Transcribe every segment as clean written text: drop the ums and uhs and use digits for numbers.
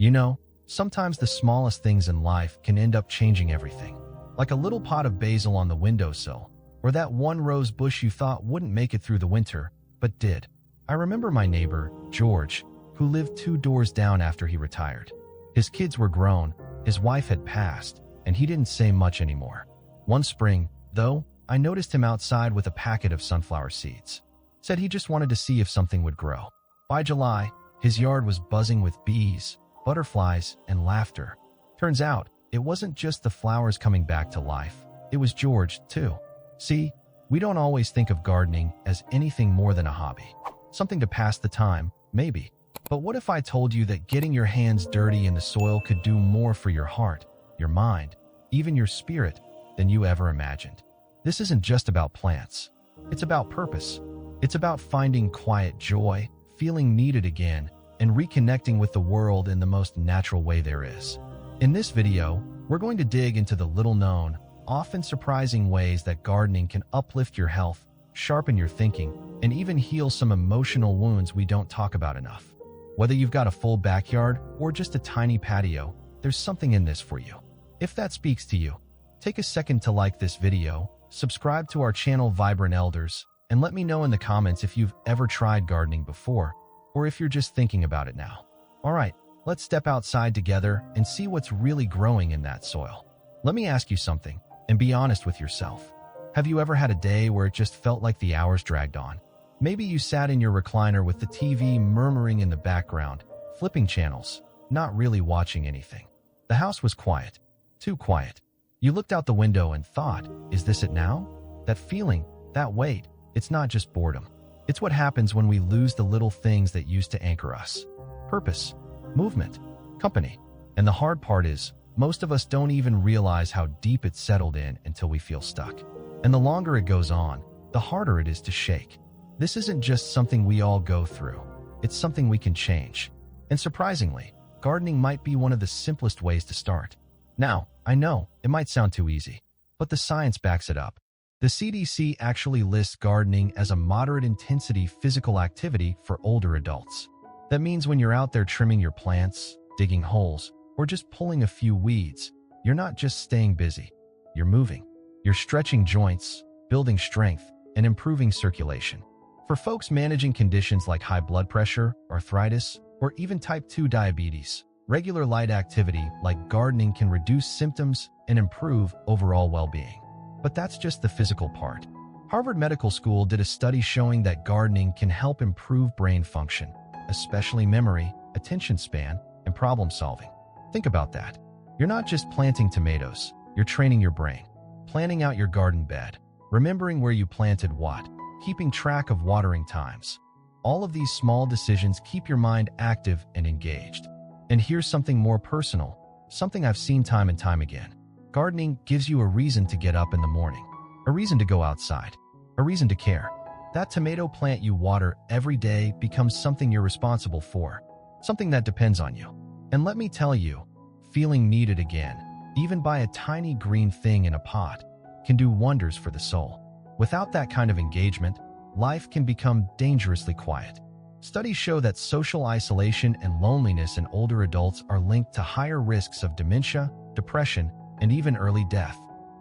You know, sometimes the smallest things in life can end up changing everything. Like a little pot of basil on the windowsill, or that one rose bush you thought wouldn't make it through the winter, but did. I remember my neighbor, George, who lived 2 doors down after he retired. His kids were grown, his wife had passed, and he didn't say much anymore. One spring, though, I noticed him outside with a packet of sunflower seeds. Said he just wanted to see if something would grow. By July, his yard was buzzing with bees, butterflies, and laughter. Turns out, it wasn't just the flowers coming back to life, it was George, too. See, we don't always think of gardening as anything more than a hobby. Something to pass the time, maybe. But what if I told you that getting your hands dirty in the soil could do more for your heart, your mind, even your spirit than you ever imagined? This isn't just about plants. It's about purpose. It's about finding quiet joy, feeling needed again, and reconnecting with the world in the most natural way there is. In this video, we're going to dig into the little-known, often surprising ways that gardening can uplift your health, sharpen your thinking, and even heal some emotional wounds we don't talk about enough. Whether you've got a full backyard or just a tiny patio, there's something in this for you. If that speaks to you, take a second to like this video, subscribe to our channel Vibrant Elders, and let me know in the comments if you've ever tried gardening before, or if you're just thinking about it now. Alright, let's step outside together and see what's really growing in that soil. Let me ask you something, and be honest with yourself. Have you ever had a day where it just felt like the hours dragged on? Maybe you sat in your recliner with the TV murmuring in the background, flipping channels, not really watching anything. The house was quiet, too quiet. You looked out the window and thought, is this it now? That feeling, that weight, it's not just boredom. It's what happens when we lose the little things that used to anchor us. Purpose, movement, company. And the hard part is, most of us don't even realize how deep it's settled in until we feel stuck. And the longer it goes on, the harder it is to shake. This isn't just something we all go through. It's something we can change. And surprisingly, gardening might be one of the simplest ways to start. Now, I know, it might sound too easy, but the science backs it up. The CDC actually lists gardening as a moderate-intensity physical activity for older adults. That means when you're out there trimming your plants, digging holes, or just pulling a few weeds, you're not just staying busy. You're moving. You're stretching joints, building strength, and improving circulation. For folks managing conditions like high blood pressure, arthritis, or even type 2 diabetes, regular light activity like gardening can reduce symptoms and improve overall well-being. But that's just the physical part. Harvard Medical School did a study showing that gardening can help improve brain function, especially memory, attention span, and problem solving. Think about that. You're not just planting tomatoes, you're training your brain, planning out your garden bed, remembering where you planted what, keeping track of watering times. All of these small decisions keep your mind active and engaged. And here's something more personal, something I've seen time and time again. Gardening gives you a reason to get up in the morning, a reason to go outside, a reason to care. That tomato plant you water every day becomes something you're responsible for, something that depends on you. And let me tell you, feeling needed again, even by a tiny green thing in a pot, can do wonders for the soul. Without that kind of engagement, life can become dangerously quiet. Studies show that social isolation and loneliness in older adults are linked to higher risks of dementia, depression, and even early death.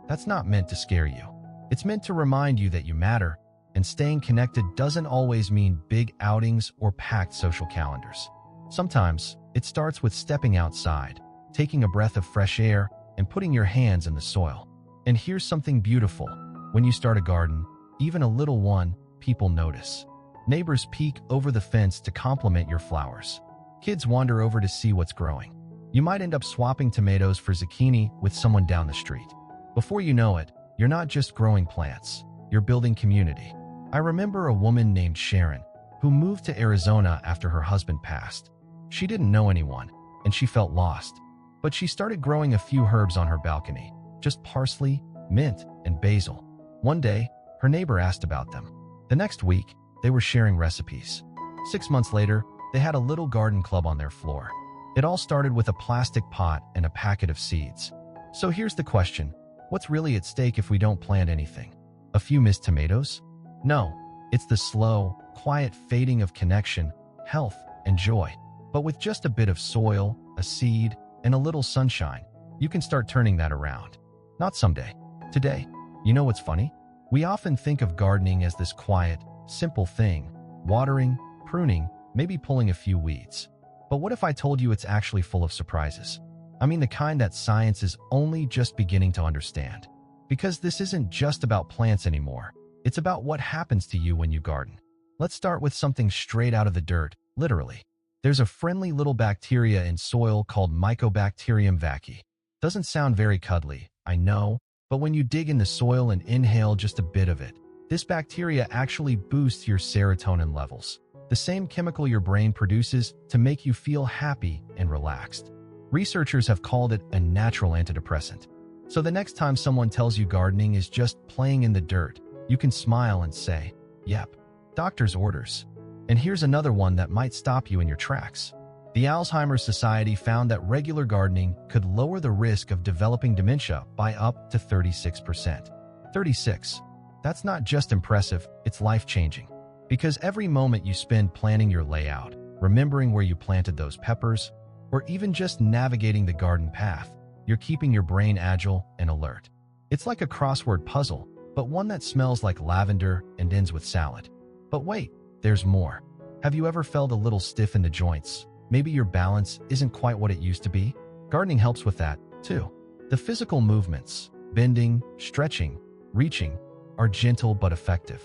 That's not meant to scare you. It's meant to remind you that you matter, and staying connected doesn't always mean big outings or packed social calendars. Sometimes, it starts with stepping outside, taking a breath of fresh air, and putting your hands in the soil. And here's something beautiful. When you start a garden, even a little one, people notice. Neighbors peek over the fence to compliment your flowers. Kids wander over to see what's growing. You might end up swapping tomatoes for zucchini with someone down the street. Before you know it, you're not just growing plants, you're building community. I remember a woman named Sharon, who moved to Arizona after her husband passed. She didn't know anyone, and she felt lost. But she started growing a few herbs on her balcony, just parsley, mint, and basil. One day, her neighbor asked about them. The next week, they were sharing recipes. 6 months later, they had a little garden club on their floor. It all started with a plastic pot and a packet of seeds. So here's the question. What's really at stake if we don't plant anything? A few missed tomatoes? No, it's the slow, quiet fading of connection, health, and joy. But with just a bit of soil, a seed, and a little sunshine, you can start turning that around. Not someday. Today. You know what's funny? We often think of gardening as this quiet, simple thing, watering, pruning, maybe pulling a few weeds. But what if I told you it's actually full of surprises? I mean the kind that science is only just beginning to understand. Because this isn't just about plants anymore. It's about what happens to you when you garden. Let's start with something straight out of the dirt, literally. There's a friendly little bacteria in soil called Mycobacterium vaccae. Doesn't sound very cuddly, I know, but when you dig in the soil and inhale just a bit of it, this bacteria actually boosts your serotonin levels, the same chemical your brain produces to make you feel happy and relaxed. Researchers have called it a natural antidepressant. So the next time someone tells you gardening is just playing in the dirt, you can smile and say, "Yep, doctor's orders." And here's another one that might stop you in your tracks. The Alzheimer's Society found that regular gardening could lower the risk of developing dementia by up to 36%. 36. That's not just impressive, it's life-changing. Because every moment you spend planning your layout, remembering where you planted those peppers, or even just navigating the garden path, you're keeping your brain agile and alert. It's like a crossword puzzle, but one that smells like lavender and ends with salad. But wait, there's more. Have you ever felt a little stiff in the joints? Maybe your balance isn't quite what it used to be? Gardening helps with that, too. The physical movements, bending, stretching, reaching, are gentle but effective.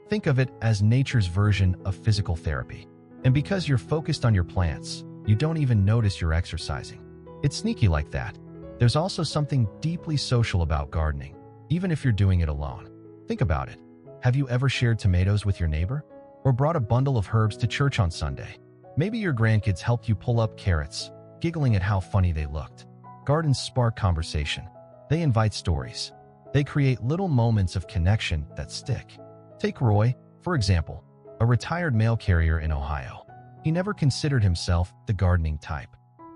Think of it as nature's version of physical therapy. And because you're focused on your plants, you don't even notice you're exercising. It's sneaky like that. There's also something deeply social about gardening, even if you're doing it alone. Think about it. Have you ever shared tomatoes with your neighbor? Or brought a bundle of herbs to church on Sunday? Maybe your grandkids helped you pull up carrots, giggling at how funny they looked. Gardens spark conversation. They invite stories. They create little moments of connection that stick. Take Roy, for example, a retired mail carrier in Ohio. He never considered himself the gardening type.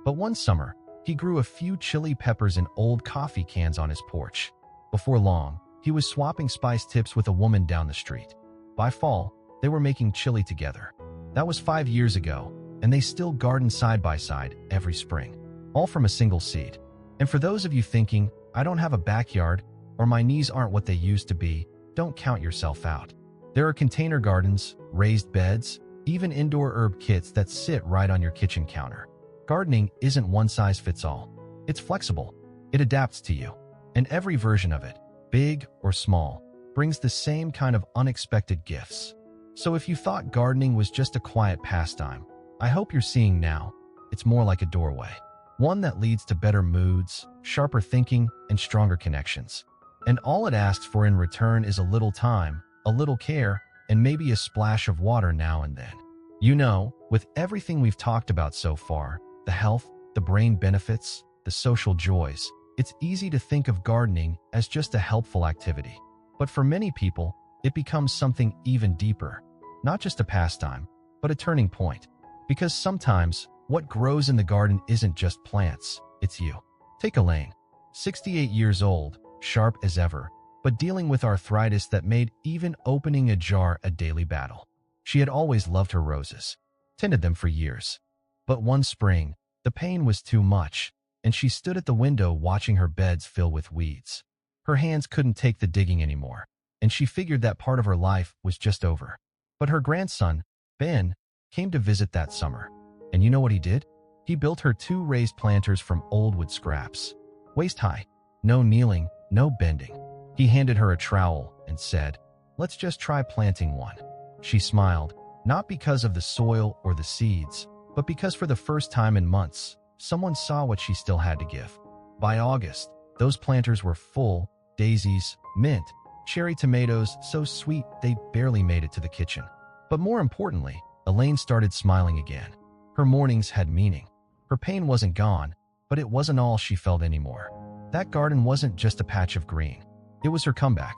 But one summer, he grew a few chili peppers in old coffee cans on his porch. Before long, he was swapping spice tips with a woman down the street. By fall, they were making chili together. That was 5 years ago, and they still garden side by side every spring, all from a single seed. And for those of you thinking, I don't have a backyard, or my knees aren't what they used to be, don't count yourself out. There are container gardens, raised beds, even indoor herb kits that sit right on your kitchen counter. Gardening isn't one size fits all. It's flexible. It adapts to you. And every version of it, big or small, brings the same kind of unexpected gifts. So if you thought gardening was just a quiet pastime, I hope you're seeing now, it's more like a doorway. One that leads to better moods, sharper thinking, and stronger connections. And all it asks for in return is a little time, a little care, and maybe a splash of water now and then. You know, with everything we've talked about so far, the health, the brain benefits, the social joys, it's easy to think of gardening as just a helpful activity. But for many people, it becomes something even deeper. Not just a pastime, but a turning point. Because sometimes, what grows in the garden isn't just plants, it's you. Take Elaine, 68 years old, sharp as ever, but dealing with arthritis that made even opening a jar a daily battle. She had always loved her roses, tended them for years. But one spring, the pain was too much, and she stood at the window watching her beds fill with weeds. Her hands couldn't take the digging anymore, and she figured that part of her life was just over. But her grandson, Ben, came to visit that summer. And you know what he did? He built her 2 raised planters from old wood scraps. Waist high, no kneeling, no bending. He handed her a trowel and said, "Let's just try planting one." She smiled, not because of the soil or the seeds, but because for the first time in months, someone saw what she still had to give. By August, those planters were full, daisies, mint, cherry tomatoes so sweet they barely made it to the kitchen. But more importantly, Elaine started smiling again. Her mornings had meaning. Her pain wasn't gone, but it wasn't all she felt anymore. That garden wasn't just a patch of green. It was her comeback.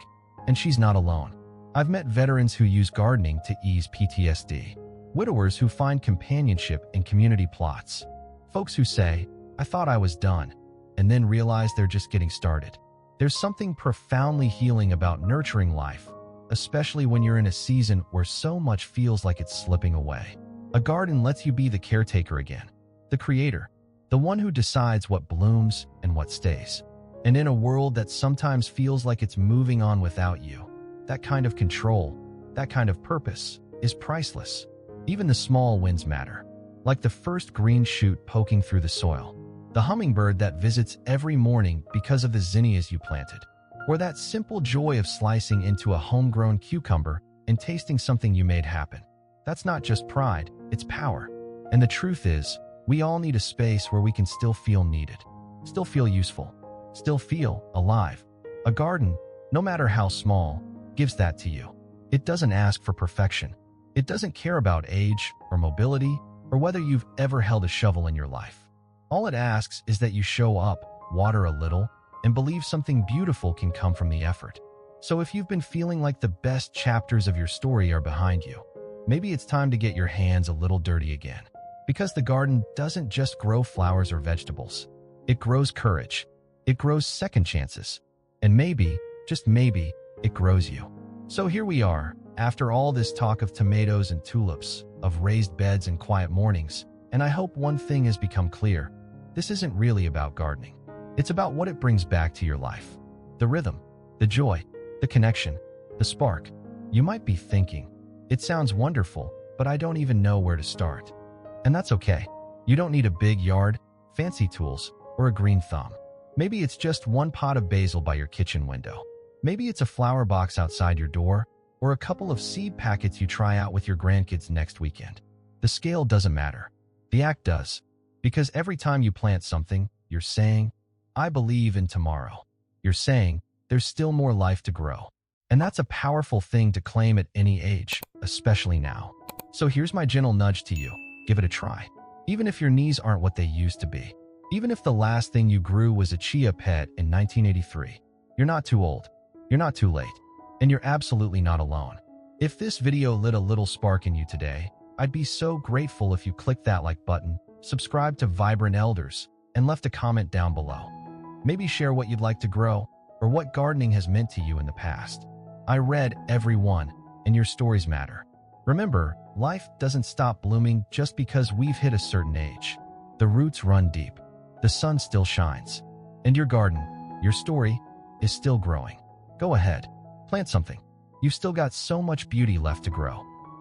And she's not alone. I've met veterans who use gardening to ease PTSD. Widowers who find companionship in community plots. Folks who say, "I thought I was done," and then realize they're just getting started. There's something profoundly healing about nurturing life, especially when you're in a season where so much feels like it's slipping away. A garden lets you be the caretaker again. the creator, the one who decides what blooms and what stays. And in a world that sometimes feels like it's moving on without you, that kind of control, that kind of purpose, is priceless. Even the small wins matter, like the first green shoot poking through the soil, the hummingbird that visits every morning because of the zinnias you planted, or that simple joy of slicing into a homegrown cucumber and tasting something you made happen. That's not just pride, it's power. And the truth is, we all need a space where we can still feel needed, still feel useful, still feel alive. A garden, no matter how small, gives that to you. It doesn't ask for perfection. It doesn't care about age or mobility or whether you've ever held a shovel in your life. All it asks is that you show up, water a little, and believe something beautiful can come from the effort. So if you've been feeling like the best chapters of your story are behind you, maybe it's time to get your hands a little dirty again. Because the garden doesn't just grow flowers or vegetables. It grows courage. It grows second chances. And maybe, just maybe, it grows you. So here we are, after all this talk of tomatoes and tulips, of raised beds and quiet mornings, and I hope one thing has become clear. This isn't really about gardening. It's about what it brings back to your life. The rhythm, the joy, the connection, the spark. You might be thinking, it sounds wonderful, but I don't even know where to start. And that's okay. You don't need a big yard, fancy tools, or a green thumb. Maybe it's just one pot of basil by your kitchen window. Maybe it's a flower box outside your door, or a couple of seed packets you try out with your grandkids next weekend. The scale doesn't matter. The act does. Because every time you plant something, you're saying, I believe in tomorrow. You're saying, there's still more life to grow. And that's a powerful thing to claim at any age, especially now. So here's my gentle nudge to you. Give it a try. Even if your knees aren't what they used to be. Even if the last thing you grew was a chia pet in 1983. You're not too old. You're not too late. And you're absolutely not alone. If this video lit a little spark in you today, I'd be so grateful if you clicked that like button, subscribed to Vibrant Elders, and left a comment down below. Maybe share what you'd like to grow, or what gardening has meant to you in the past. I read every one, and your stories matter. Remember, life doesn't stop blooming just because we've hit a certain age. The roots run deep. The sun still shines. And your garden, your story, is still growing. Go ahead, plant something. You've still got so much beauty left to grow.